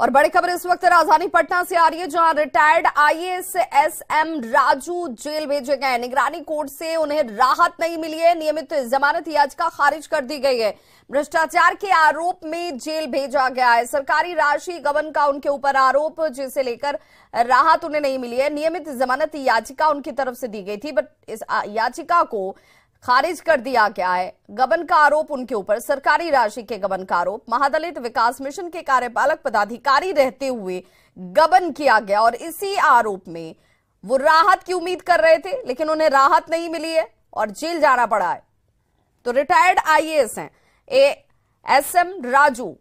और बड़ी खबर इस वक्त राजधानी पटना से आ रही है, जहां retired IAS SM Raju jail भेजे गए। निगरानी कोर्ट से उन्हें राहत नहीं मिली है। नियमित जमानत याचिका खारिज कर दी गई है। भ्रष्टाचार के आरोप में जेल भेजा गया है। सरकारी राशि गबन का उनके ऊपर आरोप, जिसे लेकर राहत उन्हें नहीं मिली है। नियमित जमानत याचिका उनकी तरफ से दी गई थी, बट इस याचिका को खारिज कर दिया गया है। गबन का आरोप उनके ऊपर, सरकारी राशि के गबन का आरोप। महादलित विकास मिशन के कार्यपालक पदाधिकारी रहते हुए गबन किया गया और इसी आरोप में वो राहत की उम्मीद कर रहे थे, लेकिन उन्हें राहत नहीं मिली है और जेल जाना पड़ा है। तो रिटायर्ड आईएएस हैं एसएम राजू,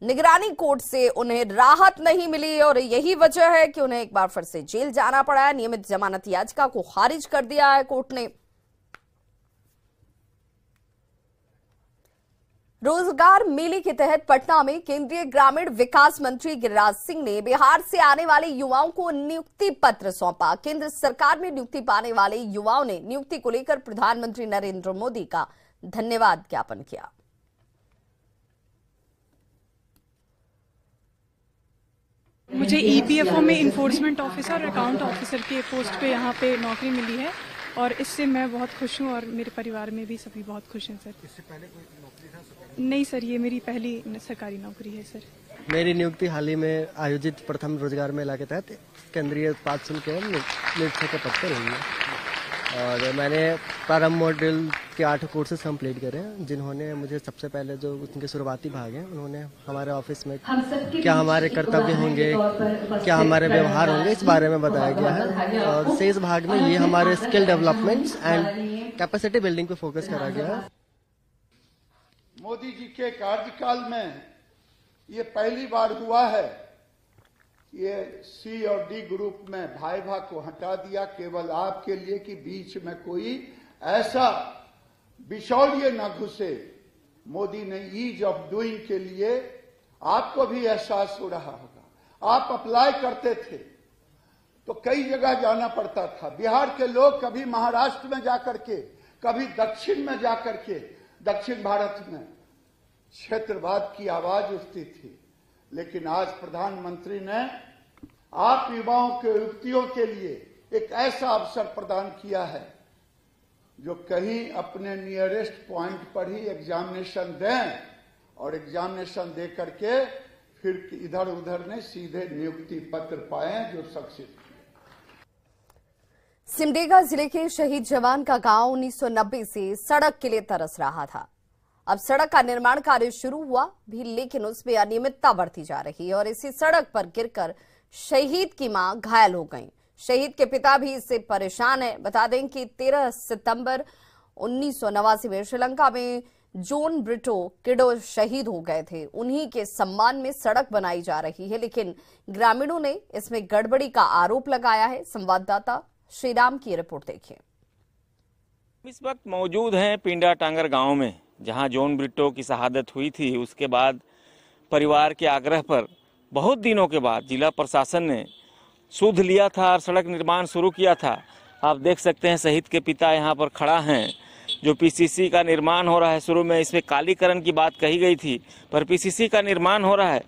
निगरानी कोर्ट से उन्हें राहत नहीं मिली और यही वजह है कि उन्हें एक बार फिर से जेल जाना पड़ा है। नियमित जमानत याचिका को खारिज कर दिया है कोर्ट ने। रोजगार मेले के तहत पटना में केंद्रीय ग्रामीण विकास मंत्री गिरिराज सिंह ने बिहार से आने वाले युवाओं को नियुक्ति पत्र सौंपा। केंद्र सरकार में नियुक्ति पाने वाले युवाओं ने नियुक्ति को लेकर प्रधानमंत्री नरेंद्र मोदी का धन्यवाद ज्ञापन किया। मुझे ईपीएफओ में इन्फोर्समेंट ऑफिसर और अकाउंट ऑफिसर के पोस्ट पे यहाँ पे नौकरी मिली है और इससे मैं बहुत खुश हूँ और मेरे परिवार में भी सभी बहुत खुश हैं सर। इससे पहले कोई नौकरी था? नहीं सर, ये मेरी पहली सरकारी नौकरी है सर। मेरी नियुक्ति हाल ही में आयोजित प्रथम रोजगार मेला के तहत केंद्रीय उत्पाद शुल्क एवं निरीक्षक के पद पर हुई है और मैंने प्रारंभ मॉड्यूल के 8 कोर्सेज कंप्लीट करे हैं, जिन्होंने मुझे सबसे पहले जो उनके शुरुआती भाग हैं उन्होंने हमारे ऑफिस में क्या हमारे कर्तव्य होंगे, क्या हमारे व्यवहार होंगे, इस बारे में बताया गया है। और शेष भाग में ये हमारे skill development and capacity building पे फोकस करा गया है। मोदी जी के कार्यकाल में ये पहली बार हुआ है, ये सी और डी ग्रुप में भाई भाग को हटा दिया केवल आपके लिए कि बीच में कोई ऐसा बिचौलिए न घुसे। मोदी ने ईज ऑफ डूइंग के लिए आपको भी एहसास हो रहा होगा। आप अप्लाई करते थे तो कई जगह जाना पड़ता था। बिहार के लोग कभी महाराष्ट्र में जाकर के, कभी दक्षिण में जाकर के, दक्षिण भारत में क्षेत्रवाद की आवाज उठती थी। लेकिन आज प्रधानमंत्री ने आप युवाओं के युवतियों के लिए एक ऐसा अवसर प्रदान किया है जो कहीं अपने नियरेस्ट पॉइंट पर ही एग्जामिनेशन दें और एग्जामिनेशन दे करके फिर इधर उधर ने सीधे नियुक्ति पत्र पाए जो सक्सेस। सिमडेगा जिले के शहीद जवान का गांव 1990 से सड़क के लिए तरस रहा था। अब सड़क का निर्माण कार्य शुरू हुआ भी, लेकिन उसमें अनियमितता बढ़ती जा रही है और इसी सड़क पर गिरकर शहीद की मां घायल हो गई। शहीद के पिता भी इससे परेशान है। बता दें कि 13 सितंबर 1989 में श्रीलंका में जॉन ब्रिटो किडो शहीद हो गए थे। उन्हीं के सम्मान में सड़क बनाई जा रही है, लेकिन ग्रामीणों ने इसमें गड़बड़ी का आरोप लगाया है। संवाददाता श्रीराम की रिपोर्ट देखिए। इस वक्त मौजूद हैं पिंडा टांगर गांव में, जहां जॉन ब्रिटो की शहादत हुई थी। उसके बाद परिवार के आग्रह पर बहुत दिनों के बाद जिला प्रशासन ने सुध लिया था और सड़क निर्माण शुरू किया था। आप देख सकते हैं शहीद के पिता यहां पर खड़ा हैं। जो पीसीसी का निर्माण हो रहा है, शुरू में इसमें कालीकरण की बात कही गई थी, पर पीसीसी का निर्माण हो रहा है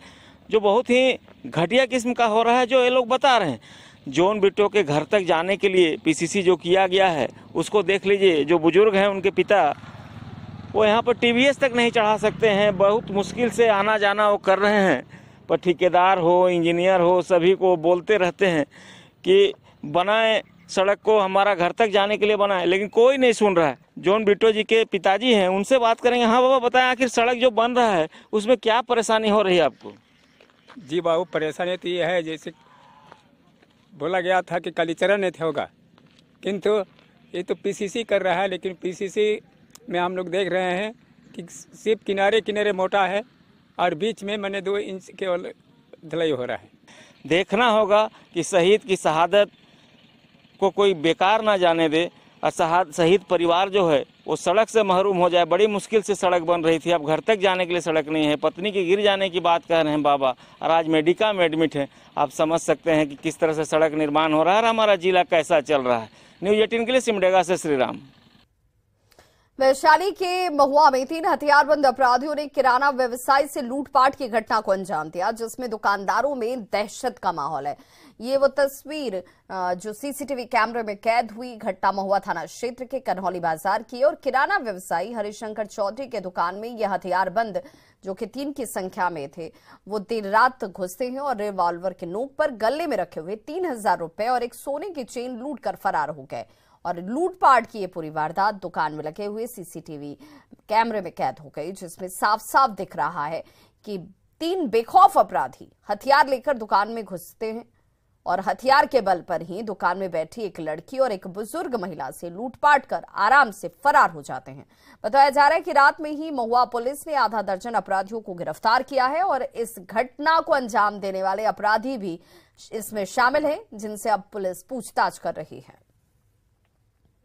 जो बहुत ही घटिया किस्म का हो रहा है, जो ये लोग बता रहे हैं। जॉन ब्रिटो के घर तक जाने के लिए पीसीसी जो किया गया है उसको देख लीजिए। जो बुजुर्ग हैं उनके पिता, वो यहाँ पर टीवीएस तक नहीं चढ़ा सकते हैं, बहुत मुश्किल से आना जाना वो कर रहे हैं। पर ठेकेदार हो, इंजीनियर हो, सभी को बोलते रहते हैं कि बनाएं सड़क को, हमारा घर तक जाने के लिए बनाएं, लेकिन कोई नहीं सुन रहा है। जॉन ब्रिटो जी के पिताजी हैं, उनसे बात करेंगे। हाँ बाबा, बताएं आखिर सड़क जो बन रहा है उसमें क्या परेशानी हो रही है आपको? जी बाबू, परेशानी तो ये है, जैसे बोला गया था कि कालीचरण नहीं होगा, किंतु ये तो पीसीसी कर रहा है। लेकिन पीसीसी में हम लोग देख रहे हैं कि सिर्फ किनारे किनारे मोटा है और बीच में मैंने 2 इंच केवल ढलाई हो रहा है। देखना होगा कि शहीद की शहादत को कोई बेकार ना जाने दे और शहीद परिवार जो है वो सड़क से महरूम हो जाए। बड़ी मुश्किल से सड़क बन रही थी, अब घर तक जाने के लिए सड़क नहीं है। पत्नी की गिर जाने की बात कह रहे हैं बाबा, और आज मेडिका में एडमिट है। आप समझ सकते हैं कि किस तरह से सड़क निर्माण हो रहा है और हमारा जिला कैसा चल रहा है। न्यूज़ 18 के लिए सिमडेगा से श्रीराम। वैशाली के महुआ में 3 हथियारबंद अपराधियों ने किराना व्यवसाय से लूटपाट की घटना को अंजाम दिया, जिसमें दुकानदारों में दहशत का माहौल है। ये वो तस्वीर जो सीसीटीवी कैमरे में कैद हुई घटना महुआ थाना क्षेत्र के कन्हौली बाजार की और किराना व्यवसायी हरिशंकर चौधरी के दुकान में यह हथियारबंद जो कि 3 की संख्या में थे, वो देर रात घुसते हैं और रिवॉल्वर के नोक पर गले में रखे हुए 3000 रुपए और एक सोने की चेन लूट कर फरार हो गए। और लूटपाट की ये पूरी वारदात दुकान में लगे हुए सीसीटीवी कैमरे में कैद हो गई, जिसमें साफ साफ दिख रहा है कि 3 बेखौफ अपराधी हथियार लेकर दुकान में घुसते हैं और हथियार के बल पर ही दुकान में बैठी एक लड़की और एक बुजुर्ग महिला से लूटपाट कर आराम से फरार हो जाते हैं। बताया जा रहा है कि रात में ही महुआ पुलिस ने आधा दर्जन अपराधियों को गिरफ्तार किया है और इस घटना को अंजाम देने वाले अपराधी भी इसमें शामिल हैं, जिनसे अब पुलिस पूछताछ कर रही है।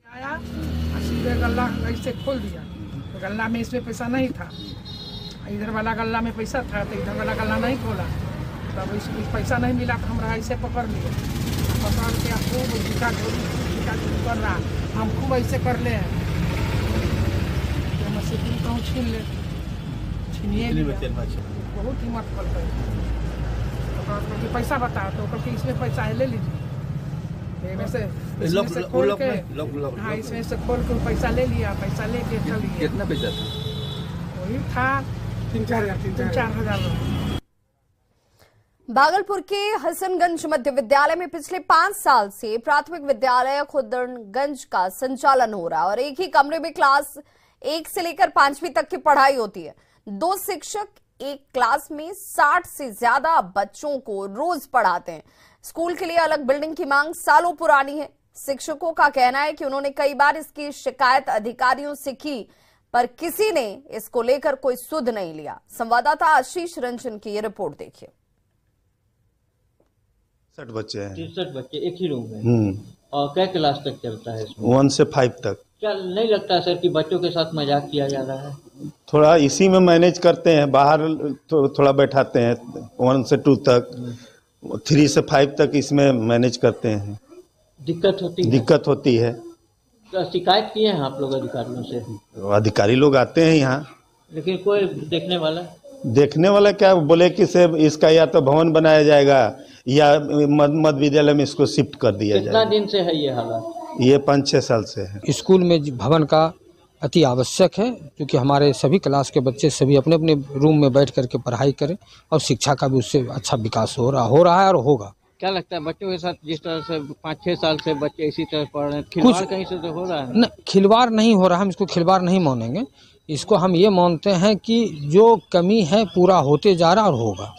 आया सीधे गल्ला ऐसे खोल दिया, तो गल्ला में इसमें पैसा नहीं था, इधर वाला गल्ला में पैसा था तो इधर वाला गल्ला नहीं खोला, तब इसमें पैसा नहीं मिला तो हमरा ऐसे पकड़ लिए, पकड़ के खूब टिका कर रहा, हम खूब ऐसे कर ले तो मसीह कहूँ छीन ले, छीनिए बहुत हिम्मत कर गए, पैसा बता तो इसमें पैसा है ले लीजिए, इसमें से खोल के हाँ इसमें से खोल के पैसा ले लिया, पैसा लेके चल गया। कितना पैसा था? वही था 3-4 हजार। भागलपुर के हसनगंज मध्य विद्यालय में पिछले 5 साल से प्राथमिक विद्यालय खुदरगंज का संचालन हो रहा है और एक ही कमरे में क्लास 1 से लेकर 5वीं तक की पढ़ाई होती है। 2 शिक्षक एक क्लास में 60 से ज्यादा बच्चों को रोज पढ़ाते हैं। स्कूल के लिए अलग बिल्डिंग की मांग सालों पुरानी है। शिक्षकों का कहना है कि उन्होंने कई बार इसकी शिकायत अधिकारियों से की, पर किसी ने इसको लेकर कोई सुध नहीं लिया। संवाददाता आशीष रंजन की ये रिपोर्ट देखिए। 60 बच्चे हैं। 63 बच्चे एक ही रूम में। और क्या क्लास तक चलता है इसमें? 1 से 5 तक। क्या नहीं लगता सर कि बच्चों के साथ मजाक किया जा रहा है? थोड़ा इसी में मैनेज करते हैं, बाहर तो थोड़ा बैठाते हैं 1 से 2 तक, 3 से 5 तक इसमें मैनेज करते हैं। दिक्कत होती है। तो शिकायत किए हैं आप लोग अधिकारियों से? अधिकारी लोग आते हैं यहाँ, लेकिन कोई देखने वाला क्या बोले कि से इसका या तो भवन बनाया जाएगा या मध्य विद्यालय में इसको शिफ्ट कर दिया जाएगा। कितना दिन से है ये हालत? ये 5-6 साल से है। स्कूल में भवन का अति आवश्यक है, क्योंकि हमारे सभी क्लास के बच्चे सभी अपने अपने रूम में बैठ करके पढ़ाई करें और शिक्षा का भी उससे अच्छा विकास हो रहा है और होगा। क्या लगता है बच्चों के साथ जिस तरह से 5-6 साल से बच्चे इसी तरह पढ़ रहे हैं, खिलवाड़ कहीं से तो हो रहा है? न, खिलवाड़ नहीं हो रहा, हम इसको खिलवाड़ नहीं मानेंगे। इसको हम ये मानते हैं कि जो कमी है पूरा होते जा रहा और होगा।